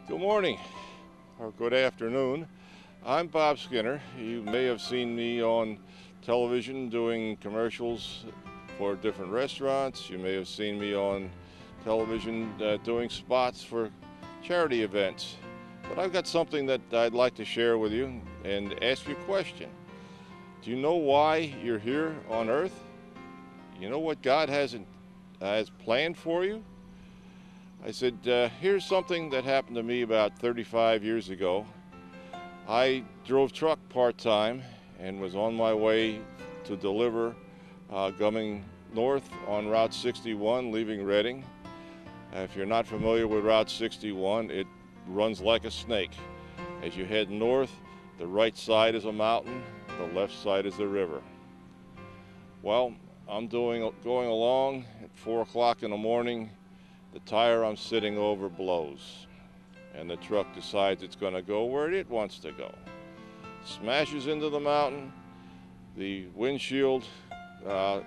Good morning, or good afternoon. I'm Bob Skinner. You may have seen me on television doing commercials for different restaurants. You may have seen me on television doing spots for charity events. But I've got something that I'd like to share with you and ask you a question. Do you know why you're here on earth? You know what God has planned for you? I said, here's something that happened to me about 35 years ago. I drove truck part-time and was on my way to deliver coming north on Route 61, leaving Reading. If you're not familiar with Route 61, it runs like a snake. As you head north, the right side is a mountain, the left side is the river. Well, I'm going along at 4 o'clock in the morning. The tire I'm sitting over blows, and the truck decides it's going to go where it wants to go. Smashes into the mountain, the windshield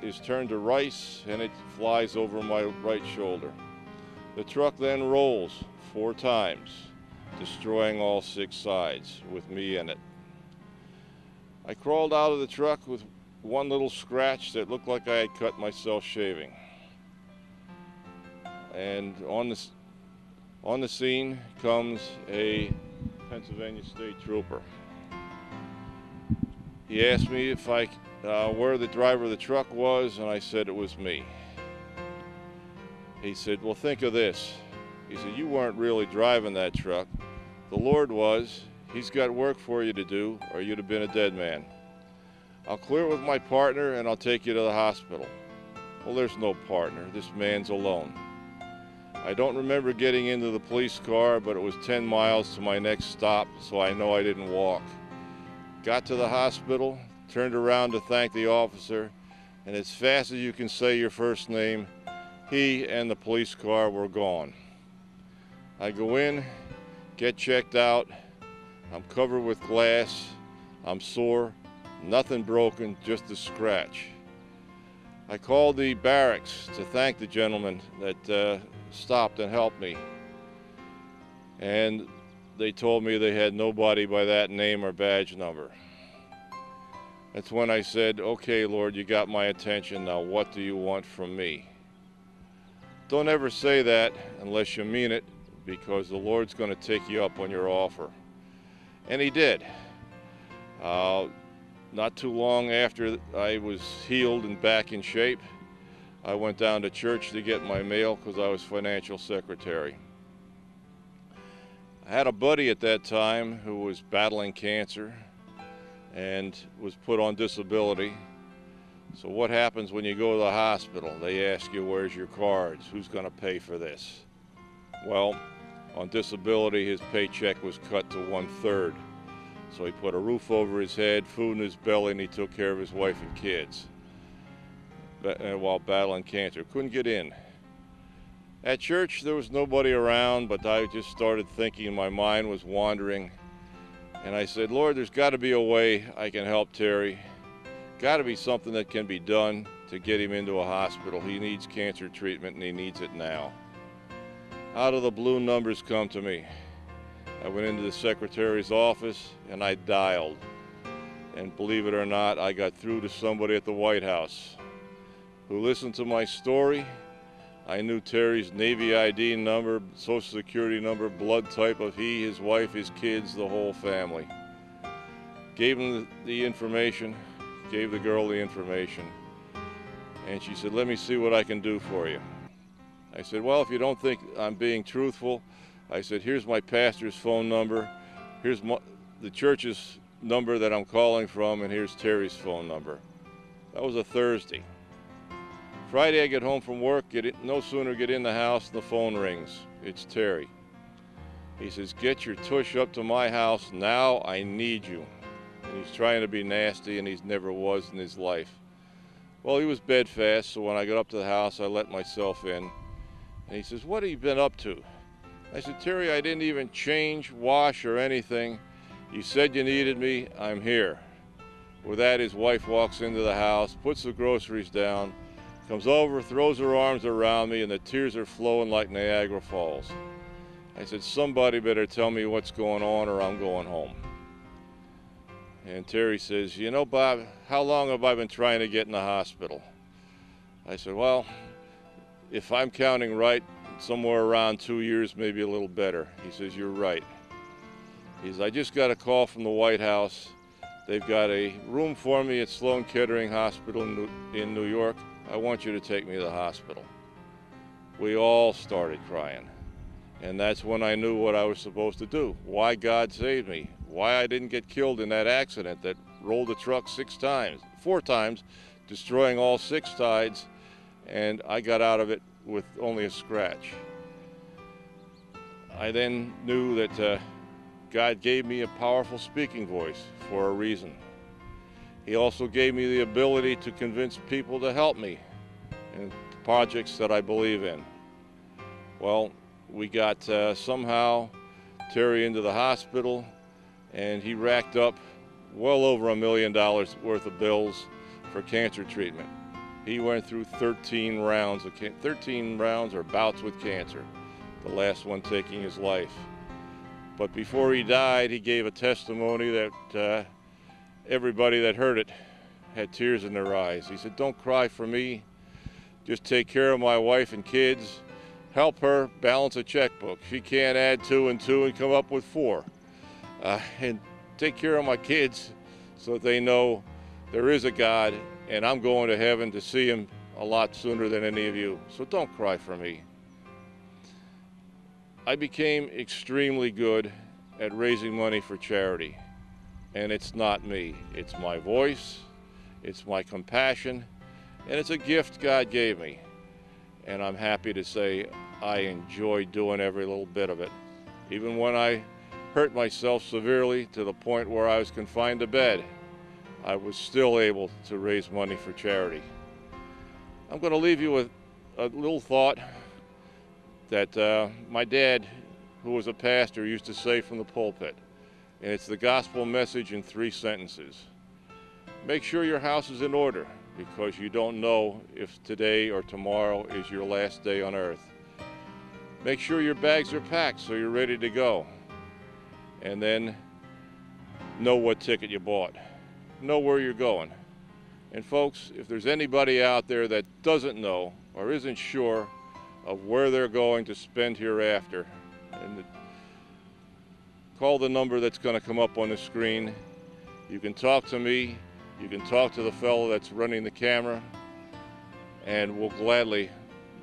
is turned to rice, and it flies over my right shoulder. The truck then rolls 4 times, destroying all 6 sides with me in it. I crawled out of the truck with one little scratch that looked like I had cut myself shaving. And on the scene comes a Pennsylvania State Trooper. He asked me if where the driver of the truck was, and I said it was me. He said, well, think of this. He said, you weren't really driving that truck. The Lord was. He's got work for you to do, or you'd have been a dead man. I'll clear it with my partner, and I'll take you to the hospital. Well, there's no partner. This man's alone. I don't remember getting into the police car, but it was 10 miles to my next stop, so I know I didn't walk. Got to the hospital, turned around to thank the officer, and as fast as you can say your first name, he and the police car were gone. I go in, get checked out. I'm covered with glass. I'm sore, nothing broken, just a scratch. I called the barracks to thank the gentleman that stopped and helped me. And they told me they had nobody by that name or badge number. That's when I said, okay, Lord, you got my attention. Now what do you want from me? Don't ever say that unless you mean it, because the Lord's going to take you up on your offer. And he did. Not too long after I was healed and back in shape, I went down to church to get my mail because I was financial secretary. I had a buddy at that time who was battling cancer and was put on disability. So what happens when you go to the hospital? They ask you, where's your cards? Who's going to pay for this? Well, on disability, his paycheck was cut to 1/3. So he put a roof over his head, food in his belly, and he took care of his wife and kids while battling cancer. Couldn't get in. At church, there was nobody around, but I just started thinking, my mind was wandering. And I said, Lord, there's got to be a way I can help Terry. Got to be something that can be done to get him into a hospital. He needs cancer treatment, and he needs it now. Out of the blue, numbers come to me. I went into the secretary's office and I dialed. And believe it or not, I got through to somebody at the White House who listened to my story. I knew Terry's Navy ID number, Social Security number, blood type of he, his wife, his kids, the whole family. Gave him the information, gave the girl the information. And she said, let me see what I can do for you. I said, well, if you don't think I'm being truthful, I said, here's my pastor's phone number, here's the church's number that I'm calling from, and here's Terry's phone number. That was a Thursday. Friday I get home from work, no sooner get in the house than the phone rings. It's Terry. He says, get your tush up to my house now, I need you. And he's trying to be nasty, and he never was in his life. Well, he was bedfast, so when I got up to the house, I let myself in. And he says, what have you been up to? I said, Terry, I didn't even change, wash, or anything. You said you needed me, I'm here. With that, his wife walks into the house, puts the groceries down, comes over, throws her arms around me, and the tears are flowing like Niagara Falls. I said, somebody better tell me what's going on or I'm going home. And Terry says, you know, Bob, how long have I been trying to get in the hospital? I said, well, if I'm counting right, somewhere around 2 years, maybe a little better. He says, you're right. He says, I just got a call from the White House. They've got a room for me at Sloan Kettering Hospital in New York. I want you to take me to the hospital. We all started crying. And that's when I knew what I was supposed to do. Why God saved me. Why I didn't get killed in that accident that rolled the truck 4 times, destroying all 6 sides, and I got out of it with only a scratch. I then knew that God gave me a powerful speaking voice for a reason. He also gave me the ability to convince people to help me in projects that I believe in. Well, we got somehow Terry into the hospital, and he racked up well over $1 million worth of bills for cancer treatment. He went through 13 rounds or bouts with cancer, the last one taking his life. But before he died, he gave a testimony that everybody that heard it had tears in their eyes. He said, don't cry for me, just take care of my wife and kids, help her balance a checkbook. She can't add 2 and 2 and come up with 4. And take care of my kids so that they know there is a God and I'm going to heaven to see him a lot sooner than any of you. So don't cry for me. I became extremely good at raising money for charity. And it's not me. It's my voice, it's my compassion, and it's a gift God gave me. And I'm happy to say I enjoy doing every little bit of it. Even when I hurt myself severely to the point where I was confined to bed, I was still able to raise money for charity. I'm going to leave you with a little thought that my dad, who was a pastor, used to say from the pulpit. And it's the gospel message in 3 sentences. Make sure your house is in order, because you don't know if today or tomorrow is your last day on earth. Make sure your bags are packed so you're ready to go. And then know what ticket you bought. Know where you're going. And folks, if there's anybody out there that doesn't know or isn't sure of where they're going to spend hereafter, and call the number that's going to come up on the screen. You can talk to me, you can talk to the fellow that's running the camera, and we'll gladly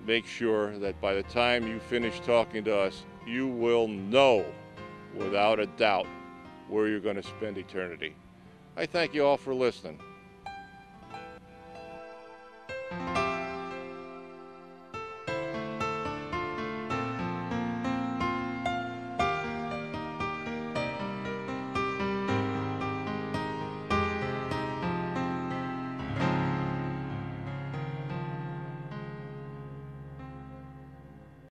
make sure that by the time you finish talking to us, you will know without a doubt where you're going to spend eternity. I thank you all for listening.